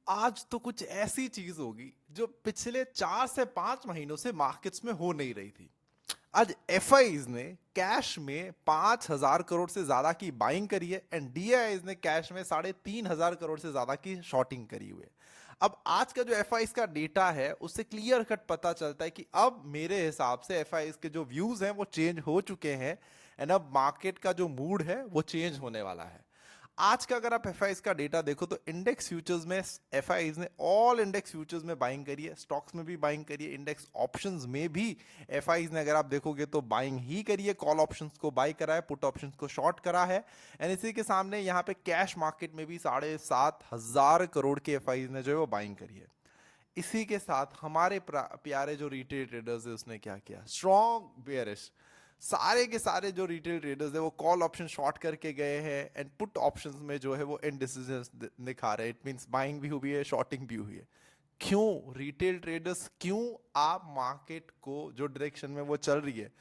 आज तो कुछ ऐसी चीज होगी जो पिछले 4 से 5 महीनों से मार्केट्स में हो नहीं रही थी। आज एफआईज ने कैश में 5,000 करोड़ से ज्यादा की बाइंग करी है एंड डीआईज ने कैश में 3,500 करोड़ से ज्यादा की शॉर्टिंग करी हुई है। अब आज का जो एफआईज का डेटा है उससे क्लियर कट पता चलता है कि अब मेरे हिसाब से एफआईज के जो व्यूज हैं वो चेंज हो चुके हैं एंड अब मार्केट का जो मूड है वो चेंज होने वाला है। आज का अगर आप एफआईज का डेटा देखो तो इंडेक्स फ्यूचर्स में एफआईज ने ऑल इंडेक्स फ्यूचर्स में बाइंग करी है, स्टॉक्स में भी बाइंग करी है, इंडेक्स ऑप्शंस में भी एफआईज ने अगर आप देखोगे तो बाइंग ही करी है। कॉल ऑप्शंस को बाई करा है, पुट ऑप्शंस को शॉर्ट करा है एंड इसी के सामने यहाँ पे कैश मार्केट में भी 7,500 करोड़ के एफआईज ने जो है वो बाइंग करी है। इसी के साथ हमारे प्यारे जो रिटेल ट्रेडर्स है उसने क्या किया, स्ट्रॉन्ग बेयरिश। सारे के सारे जो रिटेल ट्रेडर्स है वो कॉल ऑप्शन शॉर्ट करके गए हैं एंड पुट ऑप्शंस में जो है वो इनडिसिजंस दिखा रहे हैं। इट मींस बाइंग भी हुई है, शॉर्टिंग भी हुई है। क्यों रिटेल ट्रेडर्स, क्यों आप मार्केट को जो डायरेक्शन में वो चल रही है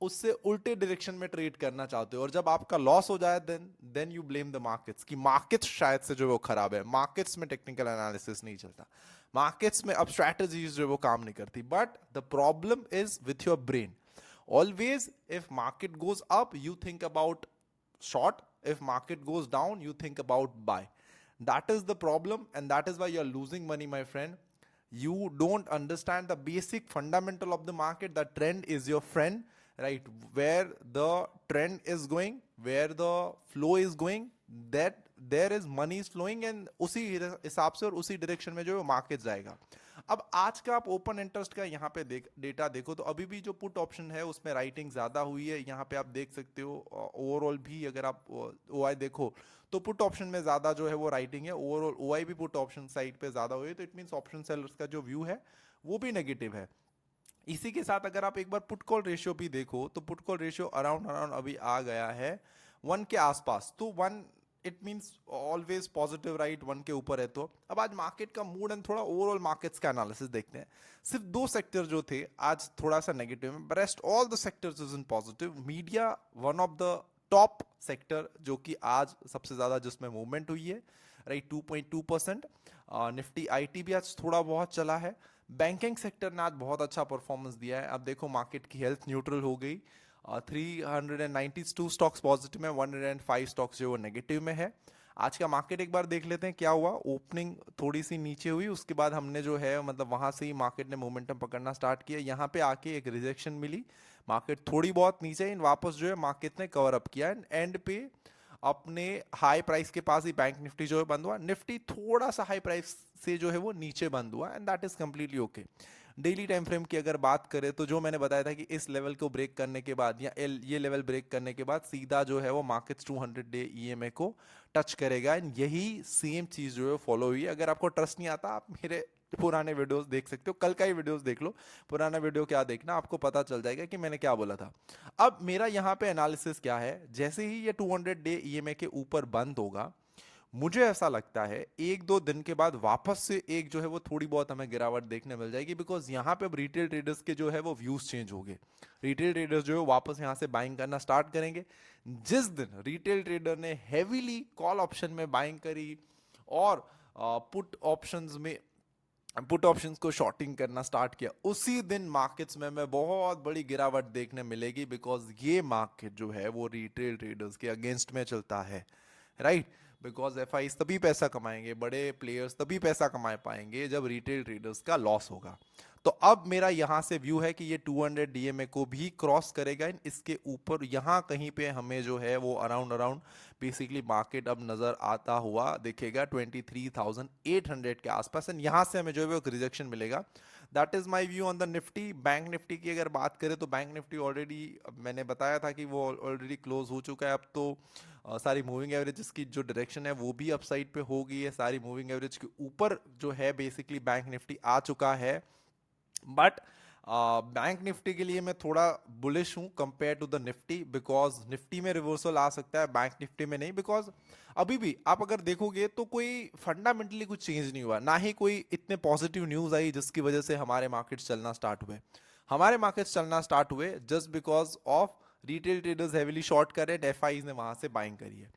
उससे उल्टे डायरेक्शन में ट्रेड करना चाहते हो, और जब आपका लॉस हो जाए then you blame the markets कि मार्केट्स शायद से जो वो खराब है। मार्केट्स में टेक्निकल एनालिसिस नहीं चलता, मार्केट्स में अब स्ट्रैटेजीज जो वो काम नहीं करती, but the problem is with your brain. Always, if market goes up, you think about short. If market goes down, you think about buy. That is the problem, and that is why you're losing money, my friend. You don't understand the basic fundamental of the market. The trend is your friend, right? Where the trend is going, where the flow is going, that there is money is flowing, and उसी हिसाब से और उसी direction में जो है market जाएगा। अब आज का आप ओपन इंटरेस्ट का यहाँ पे डेटा देखो तो अभी भी जो पुट ऑप्शन है उसमें राइटिंग ज्यादा हुई है। यहाँ पे आप देख सकते हो ओवरऑल भी अगर आप ओआई देखो तो पुट ऑप्शन में ज्यादा जो है वो राइटिंग है। ओवरऑल ओआई भी पुट ऑप्शन साइड पे ज्यादा हुई है, तो इट मींस ऑप्शन सेलर्स का जो व्यू है वो भी नेगेटिव है। इसी के साथ अगर आप एक बार पुट कॉल रेशियो भी देखो तो put call ratio around around अभी आ गया है 1 के आसपास। तो 1 it means always positive, right? 1 के ऊपर है। तो अब आज मार्केट का मूड एंड थोड़ा ओवरऑल मार्केट्स का एनालिसिस देखते हैं। सिर्फ 2 सेक्टर जो थे आज थोड़ा सा नेगेटिव में, rest all the sectors is in positive. Media one of the top sector जो कि आज सबसे ज्यादा जिसमें मूवमेंट हुई है, राइट? 2.2%। निफ्टी आईटी भी आज थोड़ा बहुत चला है। बैंकिंग सेक्टर ने आज बहुत अच्छा परफॉर्मेंस दिया है। अब देखो मार्केट की हेल्थ न्यूट्रल हो गई। 392 स्टॉक्स पॉजिटिव में, 105 स्टॉक्स जो वो नेगेटिव में है। आज का मार्केट एक बार देख लेते हैं क्या हुआ। ओपनिंग थोड़ी सी नीचे हुई, उसके बाद हमने जो है मतलब वहां से ही मार्केट ने मोमेंटम पकड़ना स्टार्ट किया। यहाँ पे आके एक रिजेक्शन मिली, मार्केट थोड़ी बहुत नीचे, वापस जो है मार्केट ने कवर अप किया एंड पे अपने हाई प्राइस के पास ही बैंक निफ्टी जो है बंद हुआ। निफ्टी थोड़ा सा हाई प्राइस से जो है वो नीचे बंद हुआ and that is completely okay. Daily time frame की अगर बात करें तो जो मैंने बताया था कि इस लेवल को ब्रेक करने के बाद या ये लेवल ब्रेक करने के बाद सीधा जो है वो मार्केट्स 200 डे ईएमए को टच करेगा एंड यही सेम चीज जो है फॉलो हुई है। अगर आपको ट्रस्ट नहीं आता आप मेरे पुराने वीडियोस देख सकते हो, कल का ही वीडियोस देख लो। पुराना वीडियो क्या देखना, आपको पता चल जाएगा कि मैंने क्या बोला था। अब मेरा यहाँ पे एनालिसिस क्या है, जैसे ही ये 200 डे ईएमए के ऊपर बंद होगा मुझे ऐसा लगता है 1-2 दिन के बाद वापस से एक जो है वो थोड़ी बहुत हमें गिरावट देखने मिल जाएगी, बिकॉज यहाँ पे अब रिटेल ट्रेडर्स के जो है वो व्यूज चेंज हो गए। रिटेल ट्रेडर्स जो है वापस यहाँ से बाइंग करना स्टार्ट करेंगे। जिस दिन रिटेल ट्रेडर ने हैवीली कॉल ऑप्शन में बाइंग करी और पुट ऑप्शंस को शॉर्टिंग करना स्टार्ट किया, उसी दिन मार्केट्स में हमें बहुत बड़ी गिरावट देखने मिलेगी, बिकॉज ये मार्केट जो है वो रिटेल ट्रेडर्स के अगेंस्ट में चलता है, राइट? बिकॉज एफआईज तभी पैसा कमाएंगे, बड़े प्लेयर्स तभी पैसा कमा पाएंगे जब रिटेल ट्रेडर्स का लॉस होगा। तो अब मेरा यहां से व्यू है कि ये 200 डीएमए को भी क्रॉस करेगा, इसके ऊपर यहां कहीं पे हमें जो है वो अराउंड अराउंड बेसिकली मार्केट अब नजर आता हुआ दिखेगा 23,800 के आसपास एंड यहां से हमें जो है वो एक रिजेक्शन मिलेगा। That is my view on the Nifty. Bank Nifty की अगर बात करें तो बैंक निफ्टी ऑलरेडी मैंने बताया था कि वो ऑलरेडी क्लोज हो चुका है। अब तो सारी मूविंग एवरेजेस की जो डायरेक्शन है वो भी अपसाइड पे हो गई है, सारी मूविंग एवरेज के ऊपर जो है बेसिकली बैंक निफ्टी आ चुका है। बट बैंक निफ्टी के लिए मैं थोड़ा बुलिश हूं compare to the Nifty, because Nifty में रिवर्सल आ सकता है, बैंक निफ्टी में नहीं। बिकॉज अभी भी आप अगर देखोगे तो कोई फंडामेंटली कुछ चेंज नहीं हुआ, ना ही कोई इतने पॉजिटिव न्यूज आई जिसकी वजह से हमारे मार्केट्स चलना स्टार्ट हुए। हमारे मार्केट्स चलना स्टार्ट हुए just because of retail traders heavily short कर रहे हैं, एफआईज ने वहां से बाइंग करी है।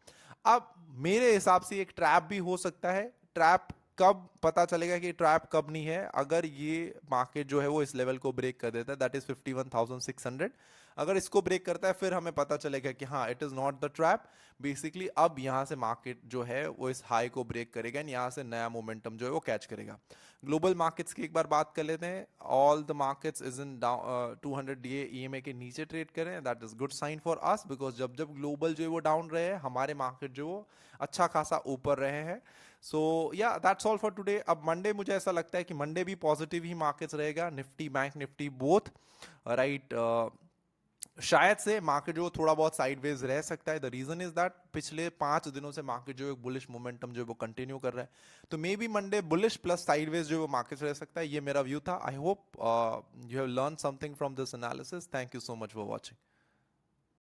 अब मेरे हिसाब से एक ट्रैप भी हो सकता है। ट्रैप कब पता चलेगा कि ट्रैप कब नहीं है? अगर ये मार्केट जो है वो इस लेवल को ब्रेक कर देता है, दैट इज 51,600। अगर इसको ब्रेक करता है फिर हमें पता चलेगा कि हाँ, it is not the trap. Basically अब यहाँ से मार्केट जो है वो इस हाई को ब्रेक करेगा एंड यहाँ से नया मोमेंटम जो है वो कैच करेगा। ग्लोबल मार्केट्स की एक बार बात कर लेते हैं। All the markets is in 200 day EMA के नीचे ट्रेड कर रहे हैं, that is good sign for us, because जब जब ग्लोबल जो है वो डाउन रहे हैं, हमारे मार्केट जो वो अच्छा खासा ऊपर रहे हैं। सो या दैट्स ऑल फॉर टुडे। अब मंडे मुझे ऐसा लगता है कि मंडे भी पॉजिटिव ही मार्केट्स रहेगा, Nifty bank Nifty both, right. शायद से मार्केट जो थोड़ा बहुत साइडवेज रह सकता है। द रीजन इज दैट पिछले 5 दिनों से मार्केट जो एक बुलिश मोमेंटम जो है वो कंटिन्यू कर रहा है, तो may be Monday bullish plus sideways जो है वो मार्केट रह सकता है। ये मेरा व्यू था। I hope you have learn something from this analysis. Thank you so much for watching.